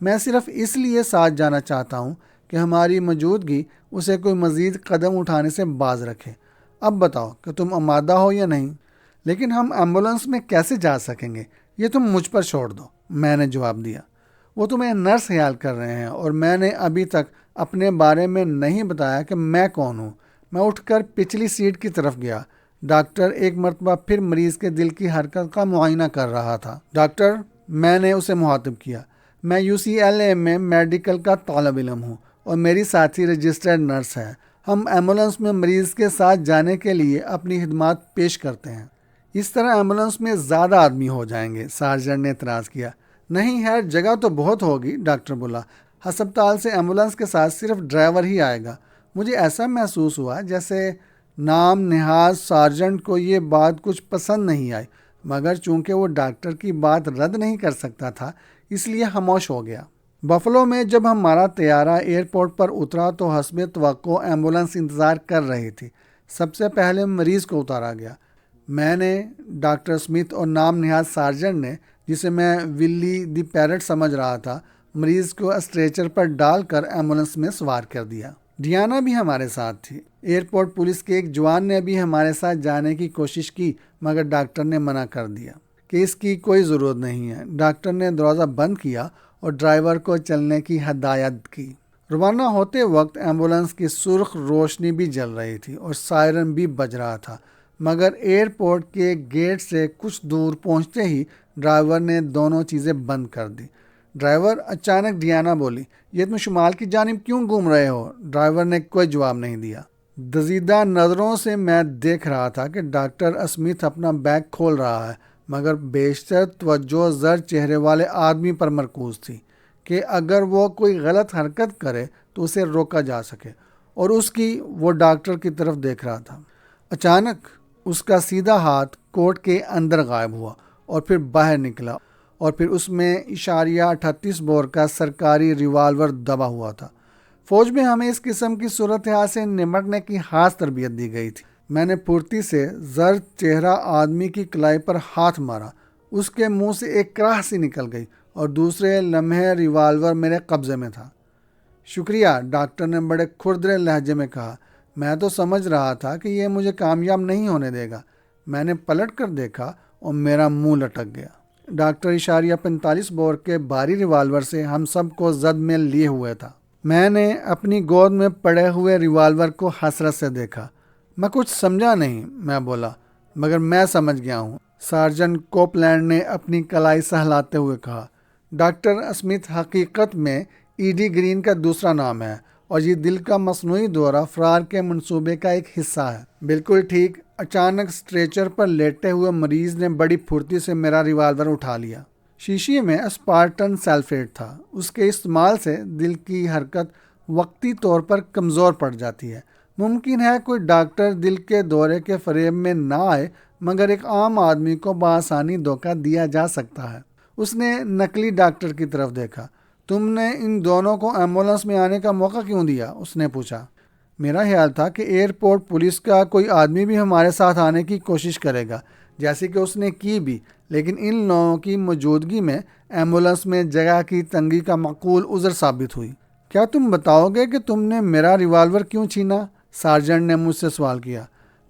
میں صرف اس لیے ساتھ جانا چاہتا ہوں کہ ہماری موجودگی اسے کوئی مزید قدم اٹھانے سے باز رکھے۔ اب بتاؤ کہ تم آمادہ ہو یا نہیں؟ لیکن ہم ایمبولنس میں کیسے جا سکیں گے؟ یہ تم مجھ پر چھوڑ دو، میں نے جواب دیا۔ وہ تمہیں نرس خیال کر رہے ہیں، اور میں نے ابھی تک اپنے بارے میں نہیں بتایا کہ میں کون ہوں۔ میں اٹھ کر پچھلی سیٹ کی طرف گیا۔ ڈاکٹر ایک مرتبہ پھر مریض کے دل کی حرکت کا معائنہ کر رہا تھا۔ ڈاکٹر، میں نے اسے مخاطب کیا، میں UCLA میں میڈیکل کا طالب علم ہوں اور میری ساتھی رجسٹرڈ نرس ہے۔ ہم ایمبولنس میں مریض کے ساتھ جانے کے لیے اپنی خدمات پیش کرتے ہیں۔ اس طرح ایمبولنس میں زیادہ آدمی ہو جائیں گے، سارجنٹ نے اعتراض کیا۔ نہیں، خیر جگہ تو بہت ہوگی، ڈاکٹر بولا۔ ہسپتال سے ایمبولنس کے ساتھ صرف ڈرائیور ہی آئے گا۔ مجھے ایسا محسوس ہوا جیسے نام نہاد سارجنٹ کو یہ بات کچھ پسند نہیں آئی، مگر چونکہ وہ ڈاکٹر کی بات رد نہیں کر سکتا تھا اس لیے خاموش ہو گیا۔ بفلو میں جب ہمارا طیارہ ایئرپورٹ پر اترا تو حسب توقع ایمبولنس انتظار کر رہی تھی۔ سب سے پہلے مریض کو اتارا گیا۔ میں نے، ڈاکٹر اسمتھ اور نام نہاد سارجنٹ نے، جسے میں ولی دی پیرٹ سمجھ رہا تھا، مریض کو اسٹریچر پر ڈال کر ایمبولنس میں سوار کر دیا۔ ڈیانا بھی ہمارے ساتھ تھی۔ ایئرپورٹ پولیس کے ایک جوان نے بھی ہمارے ساتھ جانے کی کوشش کی، مگر ڈاکٹر نے منع کر دیا کہ اس کی کوئی ضرورت نہیں ہے۔ ڈاکٹر نے دروازہ بند کیا اور ڈرائیور کو چلنے کی ہدایت کی۔ روانہ ہوتے وقت ایمبولنس کی سرخ روشنی بھی جل رہی تھی اور سائرن بھی بج رہا تھا، مگر ایئرپورٹ کے گیٹ سے کچھ دور پہنچتے ہی ڈرائیور نے دونوں چیزیں بند کر دی۔ ڈرائیور، اچانک ڈیانا بولی، یہ تم شمال کی جانب کیوں گھوم رہے ہو؟ ڈرائیور نے کوئی جواب نہیں دیا۔ دزیدہ نظروں سے میں دیکھ رہا تھا کہ ڈاکٹر اسمتھ اپنا بیگ کھول رہا ہے، مگر بیشتر توجہ زرد چہرے والے آدمی پر مرکوز تھی کہ اگر وہ کوئی غلط حرکت کرے تو اسے روکا جا سکے، اور وہ ڈاکٹر کی طرف دیکھ رہا تھا۔ اچانک اس کا سیدھا ہاتھ کوٹ کے اندر غائب ہوا اور پھر باہر نکلا، اور پھر اس میں .38 بور کا سرکاری ریوالور دبا ہوا تھا۔ فوج میں ہمیں اس قسم کی صورتحال سے نمٹنے کی خاص تربیت دی گئی تھی۔ میں نے پھرتی سے زرد چہرہ آدمی کی کلائی پر ہاتھ مارا۔ اس کے منہ سے ایک کراہ سی نکل گئی اور دوسرے لمحے ریوالور میرے قبضے میں تھا۔ شکریہ، ڈاکٹر نے بڑے کھردرے لہجے میں کہا۔ میں تو سمجھ رہا تھا کہ یہ مجھے کامیاب نہیں ہونے دے گا۔ میں نے پلٹ کر دیکھا اور میرا منہ لٹک گیا۔ ڈاکٹر .45 بور کے بھاری ریوالور سے ہم سب کو زد میں لیے ہوئے تھا۔ میں نے اپنی گود میں پڑے ہوئے ریوالور کو حسرت سے دیکھا۔ میں کچھ سمجھا نہیں، میں بولا، مگر میں سمجھ گیا ہوں، سارجنٹ کوپلینڈ نے اپنی کلائی سہلاتے ہوئے کہا۔ ڈاکٹر اسمتھ حقیقت میں ایڈی گرین کا دوسرا نام ہے، اور یہ دل کا مصنوعی دورہ فرار کے منصوبے کا ایک حصہ ہے۔ بالکل ٹھیک۔ اچانک اسٹریچر پر لیٹے ہوئے مریض نے بڑی پھرتی سے میرا ریوالور اٹھا لیا۔ شیشے میں اسپارٹن سلفیٹ تھا۔ اس کے استعمال سے دل کی حرکت وقتی طور پر کمزور پڑ جاتی ہے۔ ممکن ہے کوئی ڈاکٹر دل کے دورے کے فریب میں نہ آئے، مگر ایک عام آدمی کو بآسانی دھوکہ دیا جا سکتا ہے۔ اس نے نقلی ڈاکٹر کی طرف دیکھا۔ تم نے ان دونوں کو ایمبولنس میں آنے کا موقع کیوں دیا؟ اس نے پوچھا۔ میرا خیال تھا کہ ایئرپورٹ پولیس کا کوئی آدمی بھی ہمارے ساتھ آنے کی کوشش کرے گا، جیسے کہ اس نے کی بھی، لیکن ان لوگوں کی موجودگی میں ایمبولنس میں جگہ کی تنگی کا معقول عذر ثابت ہوئی۔ کیا تم بتاؤ گے کہ تم نے میرا ریوالور کیوں چھینا؟ سارجنٹ نے مجھ سے سوال کیا۔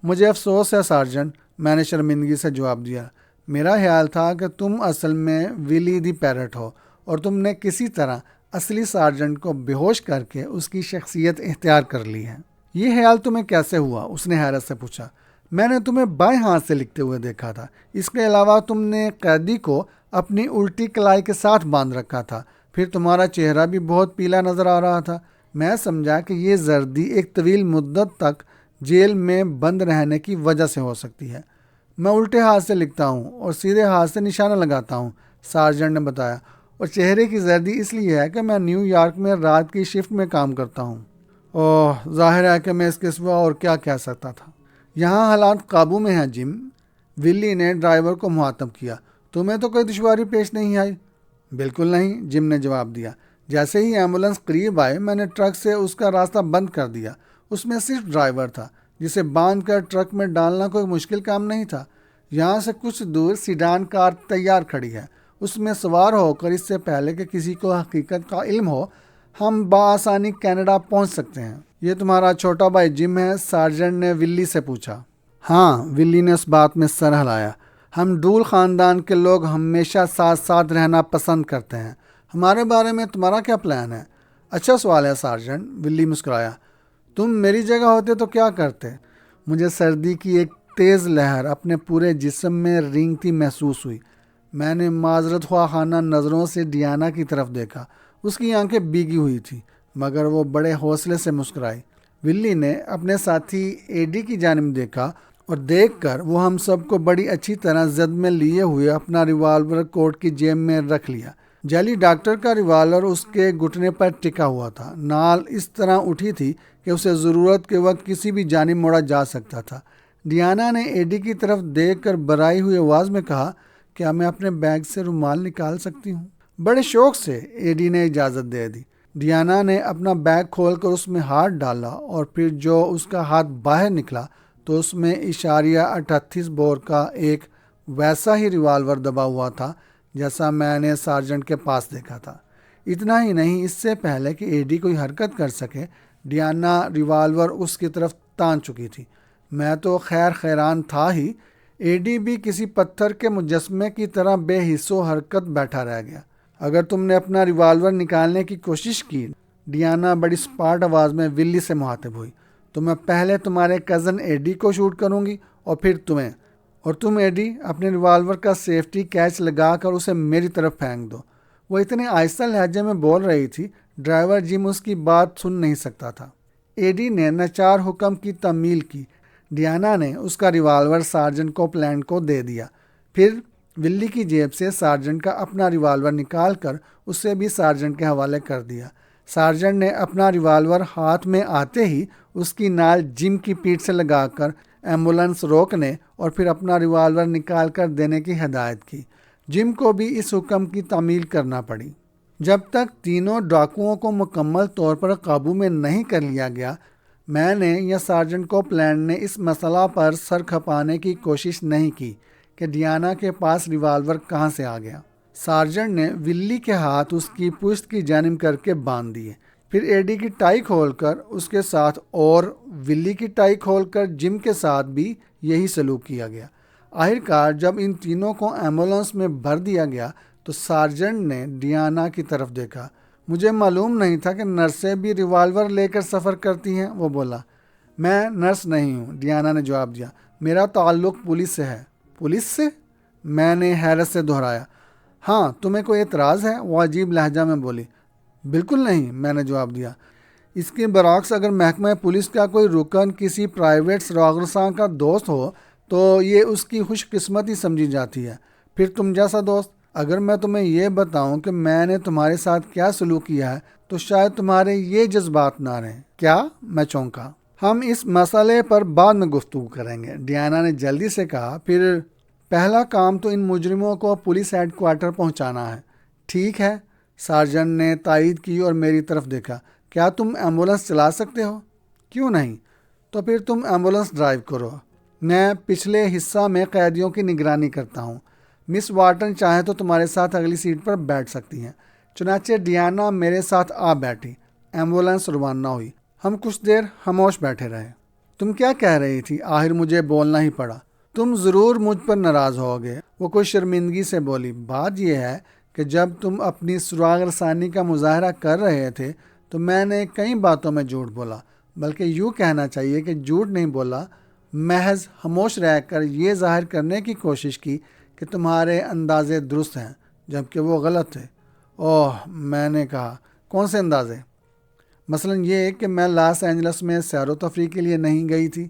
مجھے افسوس ہے سارجنٹ، میں نے شرمندگی سے جواب دیا۔ میرا خیال تھا کہ تم اصل میں ولی دی پیرٹ ہو، اور تم نے کسی طرح اصلی سارجنٹ کو بے ہوش کر کے اس کی شخصیت اختیار کر لی ہے۔ یہ خیال تمہیں کیسے ہوا؟ اس نے حیرت سے پوچھا۔ میں نے تمہیں بائیں ہاتھ سے لکھتے ہوئے دیکھا تھا۔ اس کے علاوہ تم نے قیدی کو اپنی الٹی کلائی کے ساتھ باندھ رکھا تھا۔ پھر تمہارا چہرہ بھی بہت پیلا نظر آ رہا تھا۔ میں سمجھا کہ یہ زردی ایک طویل مدت تک جیل میں بند رہنے کی وجہ سے ہو سکتی ہے۔ میں الٹے ہاتھ سے لکھتا ہوں اور سیدھے ہاتھ سے نشانہ لگاتا ہوں، سارجنٹ نے بتایا، اور چہرے کی زردی اس لیے ہے کہ میں نیو یارک میں رات کی شفٹ میں کام کرتا ہوں۔ ظاہر ہے کہ میں اس کے سوا اور کیا کہہ سکتا تھا۔ یہاں حالات قابو میں ہیں جم، ولی نے ڈرائیور کو مخاطب کیا۔ تمہیں تو کوئی دشواری پیش نہیں آئی؟ بالکل نہیں، جم نے جواب دیا۔ جیسے ہی ایمبولنس قریب آئے، میں نے ٹرک سے اس کا راستہ بند کر دیا۔ اس میں صرف ڈرائیور تھا، جسے باندھ کر ٹرک میں ڈالنا کوئی مشکل کام نہیں تھا۔ یہاں سے کچھ دور سیڈان کار تیار کھڑی ہے۔ اس میں سوار ہو کر اس سے پہلے کہ کسی کو حقیقت کا علم ہو، ہم بآسانی کینیڈا پہنچ سکتے ہیں۔ یہ تمہارا چھوٹا بھائی جم ہے؟ سارجنٹ نے ولی سے پوچھا۔ ہاں، ولی نے اس بات میں سر ہلایا۔ ہم ڈول خاندان کے لوگ ہمیشہ ساتھ ساتھ رہنا پسند کرتے ہیں۔ ہمارے بارے میں تمہارا کیا پلان ہے؟ اچھا سوال ہے سارجنٹ، ولی مسکرایا۔ تم میری جگہ ہوتے تو کیا کرتے؟ مجھے سردی کی ایک تیز لہر اپنے پورے جسم میں رینگتی محسوس ہوئی۔ میں نے معذرت خواہانہ نظروں سے ڈیانا کی طرف دیکھا۔ اس کی آنکھیں بھیگی ہوئی تھیں، مگر وہ بڑے حوصلے سے مسکرائی۔ ولی نے اپنے ساتھی ایڈی کی جانب دیکھا، اور دیکھ کر وہ ہم سب کو بڑی اچھی طرح زد میں لیے ہوئے اپنا ریوالور کوٹ کی جیب میں رکھ لیا۔ جعلی ڈاکٹر کا ریوالور اس کے گھٹنے پر ٹکا ہوا تھا۔ نال اس طرح اٹھی تھی کہ اسے ضرورت کے وقت کسی بھی جانب موڑا جا سکتا تھا۔ ڈیانا نے ایڈی کی طرف دیکھ کر برائی ہوئی آواز میں کہا، کیا میں اپنے بیگ سے رومال نکال سکتی ہوں؟ بڑے شوق سے ایڈی نے اجازت دے دی۔ ڈیانا نے اپنا بیگ کھول کر اس میں ہاتھ ڈالا اور پھر جو اس کا ہاتھ باہر نکلا تو اس میں 0.38 بور کا ایک ویسا ہی ریوالور دبا ہوا تھا جیسا میں نے سارجنٹ کے پاس دیکھا تھا۔ اتنا ہی نہیں، اس سے پہلے کہ ایڈی کوئی حرکت کر سکے ڈیانا ریوالور اس کی طرف تان چکی تھی۔ میں تو خیر خیران تھا ہی، ایڈی بھی کسی پتھر کے مجسمے کی طرح بے حس و حرکت بیٹھا رہ گیا۔ اگر تم نے اپنا ریوالور نکالنے کی کوشش کی، ڈیانا بڑی سپاٹ آواز میں ولی سے مخاطب ہوئی، تو میں پہلے تمہارے کزن ایڈی کو شوٹ کروں گی اور پھر تمہیں، اور تم ایڈی اپنے ریوالور کا سیفٹی کیچ لگا کر اسے میری طرف پھینک دو۔ وہ اتنے آہستہ لہجے میں بول رہی تھی، ڈرائیور جم اس کی بات سن نہیں سکتا تھا۔ ایڈی نے ناچار حکم کی تعمیل کی۔ ڈیانا نے اس کا ریوالور سارجنٹ کوپلینڈ کو دے دیا، پھر ولی کی جیب سے سارجنٹ کا اپنا ریوالور نکال کر اسے بھی سارجنٹ کے حوالے کر دیا۔ سارجنٹ نے اپنا ریوالور ہاتھ میں آتے ہی اس کی نال جم کی پیٹھ سے لگا کر ایمبولینس روکنے اور پھر اپنا ریوالور نکال کر دینے کی ہدایت کی۔ جم کو بھی اس حکم کی تعمیل کرنا پڑی۔ جب تک تینوں ڈاکوؤں کو مکمل طور پر قابو میں نہیں کر لیا گیا، میں نے یا سارجنٹ کوپلینڈ نے اس مسئلہ پر سر کھپانے کی کوشش نہیں کی کہ ڈیانا کے پاس ریوالور کہاں سے آ گیا۔ سارجنٹ نے ولی کے ہاتھ اس کی پشت کی جانب کر کے باندھ دیے، پھر ایڈی کی ٹائی کھول کر اس کے ساتھ اور ولی کی ٹائی کھول کر جم کے ساتھ بھی یہی سلوک کیا گیا۔ آخرکار جب ان تینوں کو ایمبولینس میں بھر دیا گیا تو سارجنٹ نے ڈیانا کی طرف دیکھا۔ مجھے معلوم نہیں تھا کہ نرسیں بھی ریوالور لے کر سفر کرتی ہیں، وہ بولا۔ میں نرس نہیں ہوں، ڈیانا نے جواب دیا، میرا تعلق پولیس سے ہے۔ پولیس سے؟ میں نے حیرت سے دہرایا۔ ہاں، تمہیں کوئی اعتراض ہے؟ وہ عجیب لہجہ میں بولی۔ بالکل نہیں، میں نے جواب دیا۔ اس کے برعکس اگر محکمہ پولیس کا کوئی رکن کسی پرائیویٹ سراغرساں کا دوست ہو تو یہ اس کی خوش قسمتی سمجھی جاتی ہے۔ پھر تم جیسا دوست۔ اگر میں تمہیں یہ بتاؤں کہ میں نے تمہارے ساتھ کیا سلوک کیا ہے تو شاید تمہارے یہ جذبات نہ رہیں۔ کیا؟ میں چونکا۔ ہم اس مسئلے پر بعد میں گفتگو کریں گے، ڈیانا نے جلدی سے کہا۔ پھر پہلا کام تو ان مجرموں کو پولیس ہیڈ کوارٹر پہنچانا ہے۔ ٹھیک ہے، سارجنٹ نے تائید کی اور میری طرف دیکھا۔ کیا تم ایمبولینس چلا سکتے ہو؟ کیوں نہیں؟ تو پھر تم ایمبولینس ڈرائیو کرو، میں پچھلے حصہ میں قیدیوں کی نگرانی کرتا ہوں۔ مس وارٹن چاہیں تو تمہارے ساتھ اگلی سیٹ پر بیٹھ سکتی ہیں۔ چنانچہ ڈیانا میرے ساتھ آ بیٹھی۔ ایمبولینس روانہ ہوئی۔ ہم کچھ دیر خاموش بیٹھے رہے۔ تم کیا کہہ رہی تھی؟ آخر مجھے بولنا ہی پڑا۔ تم ضرور مجھ پر ناراض ہوگے، وہ کوئی شرمندگی سے بولی۔ بات یہ ہے کہ جب تم اپنی سراغ رسانی کا مظاہرہ کر رہے تھے تو میں نے کئی باتوں میں جھوٹ بولا، بلکہ یوں کہنا چاہیے کہ جھوٹ نہیں بولا، محض خاموش رہ کر یہ ظاہر کرنے کی کوشش کی کہ تمہارے اندازے درست ہیں جبکہ وہ غلط تھے۔ اوہ، میں نے کہا، کون سے اندازے؟ مثلا یہ کہ میں لاس اینجلس میں سیر و تفریح کے لیے نہیں گئی تھی،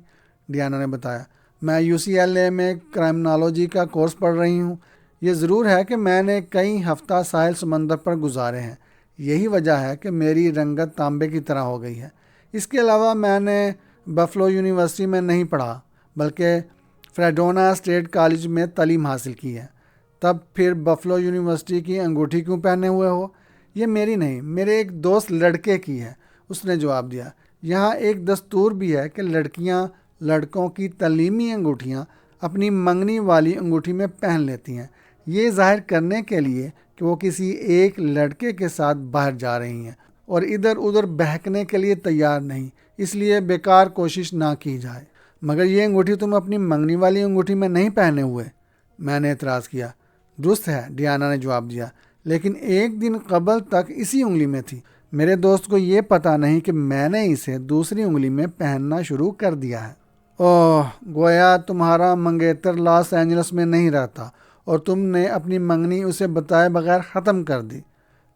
ڈیانا نے بتایا۔ میں UCLA میں کرائمنالوجی کا کورس پڑھ رہی ہوں۔ یہ ضرور ہے کہ میں نے کئی ہفتہ ساحل سمندر پر گزارے ہیں، یہی وجہ ہے کہ میری رنگت تانبے کی طرح ہو گئی ہے۔ اس کے علاوہ میں نے بفلو یونیورسٹی میں نہیں پڑھا بلکہ فریڈونا اسٹیٹ کالج میں تعلیم حاصل کی ہے۔ تب پھر بفلو یونیورسٹی کی انگوٹھی کیوں پہنے ہوئے ہو؟ یہ میری نہیں، میرے ایک دوست لڑکے کی ہے، اس نے جواب دیا۔ یہاں ایک دستور بھی ہے کہ لڑکیاں لڑکوں کی تعلیمی انگوٹھیاں اپنی منگنی والی انگوٹھی میں پہن لیتی ہیں، یہ ظاہر کرنے کے لیے کہ وہ کسی ایک لڑکے کے ساتھ باہر جا رہی ہیں اور ادھر ادھر بہکنے کے لیے تیار نہیں، اس لیے بیکار کوشش نہ کی جائے۔ مگر یہ انگوٹھی تم اپنی منگنی والی انگوٹھی میں نہیں پہنے ہوئے، میں نے اعتراض کیا۔ درست ہے، ڈیانا نے جواب دیا، لیکن ایک دن قبل تک اسی انگلی میں تھی۔ میرے دوست کو یہ پتہ نہیں کہ میں نے اسے دوسری انگلی میں پہننا شروع کر دیا ہے۔ اوہ، گویا تمہارا منگیتر لاس اینجلس میں نہیں رہتا اور تم نے اپنی منگنی اسے بتائے بغیر ختم کر دی۔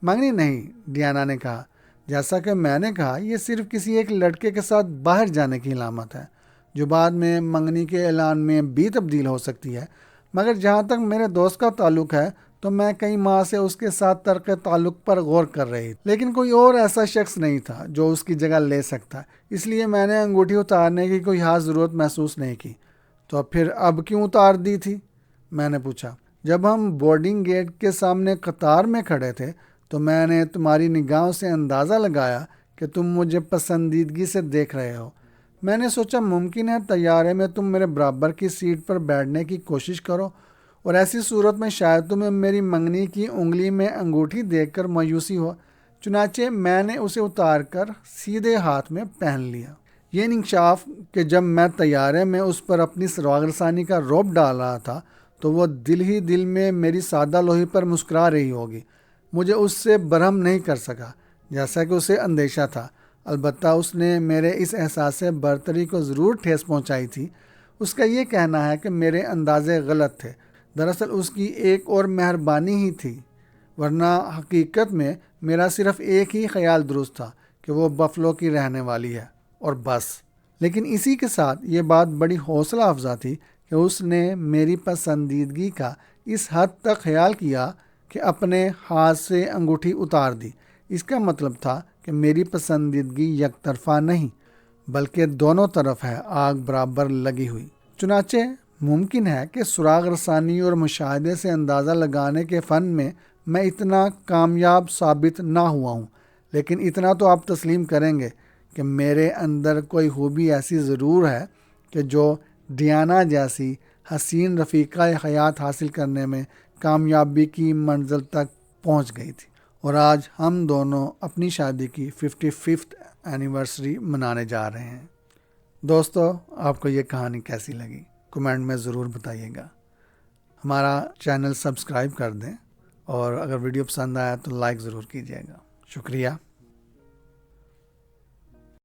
منگنی نہیں، ڈیانا نے کہا۔ جیسا کہ میں نے کہا، یہ صرف کسی ایک لڑکے کے ساتھ باہر جانے کی علامت ہے جو بعد میں منگنی کے اعلان میں بھی تبدیل ہو سکتی ہے۔ مگر جہاں تک میرے دوست کا تعلق ہے تو میں کئی ماہ سے اس کے ساتھ ترک تعلق پر غور کر رہی تھی، لیکن کوئی اور ایسا شخص نہیں تھا جو اس کی جگہ لے سکتا، اس لیے میں نے انگوٹھی اتارنے کی کوئی خاص ضرورت محسوس نہیں کی۔ تو پھر اب کیوں اتار دی تھی؟ میں نے پوچھا۔ جب ہم بورڈنگ گیٹ کے سامنے قطار میں کھڑے تھے تو میں نے تمہاری نگاہوں سے اندازہ لگایا کہ تم مجھے پسندیدگی سے دیکھ رہے ہو۔ میں نے سوچا ممکن ہے طیارے میں تم میرے برابر کی سیٹ پر بیٹھنے کی کوشش کرو، اور ایسی صورت میں شاید تمہیں میری منگنی کی انگلی میں انگوٹھی دیکھ کر مایوسی ہو۔ چنانچہ میں نے اسے اتار کر سیدھے ہاتھ میں پہن لیا۔ یہ انکشاف کہ جب میں طیارے میں اس پر اپنی سراغ رسانی کا رعب ڈال رہا تھا تو وہ دل ہی دل میں میری سادہ لوہی پر مسکرا رہی ہوگی، مجھے اس سے برہم نہیں کر سکا، جیسا کہ اسے اندیشہ تھا۔ البتہ اس نے میرے اس احساس برتری کو ضرور ٹھیس پہنچائی تھی۔ اس کا یہ کہنا ہے کہ میرے اندازے غلط تھے، دراصل اس کی ایک اور مہربانی ہی تھی، ورنہ حقیقت میں میرا صرف ایک ہی خیال درست تھا کہ وہ بفلو کی رہنے والی ہے، اور بس۔ لیکن اسی کے ساتھ یہ بات بڑی حوصلہ افزا تھی کہ اس نے میری پسندیدگی کا اس حد تک خیال کیا کہ اپنے ہاتھ سے انگوٹھی اتار دی۔ اس کا مطلب تھا کہ میری پسندیدگی یک طرفہ نہیں بلکہ دونوں طرف ہے، آگ برابر لگی ہوئی۔ چنانچہ ممکن ہے کہ سراغ رسانی اور مشاہدے سے اندازہ لگانے کے فن میں میں اتنا کامیاب ثابت نہ ہوا ہوں، لیکن اتنا تو آپ تسلیم کریں گے کہ میرے اندر کوئی خوبی ایسی ضرور ہے کہ جو ڈیانا جیسی حسین رفیقہ حیات حاصل کرنے میں کامیابی کی منزل تک پہنچ گئی تھی، اور آج ہم دونوں اپنی شادی کی 55th اینیورسری منانے جا رہے ہیں۔ دوستو، آپ کو یہ کہانی کیسی لگی؟ کمنٹ میں ضرور بتائیے گا۔ ہمارا چینل سبسکرائب کر دیں، اور اگر ویڈیو پسند آیا تو لائک ضرور کیجیے گا۔ شکریہ۔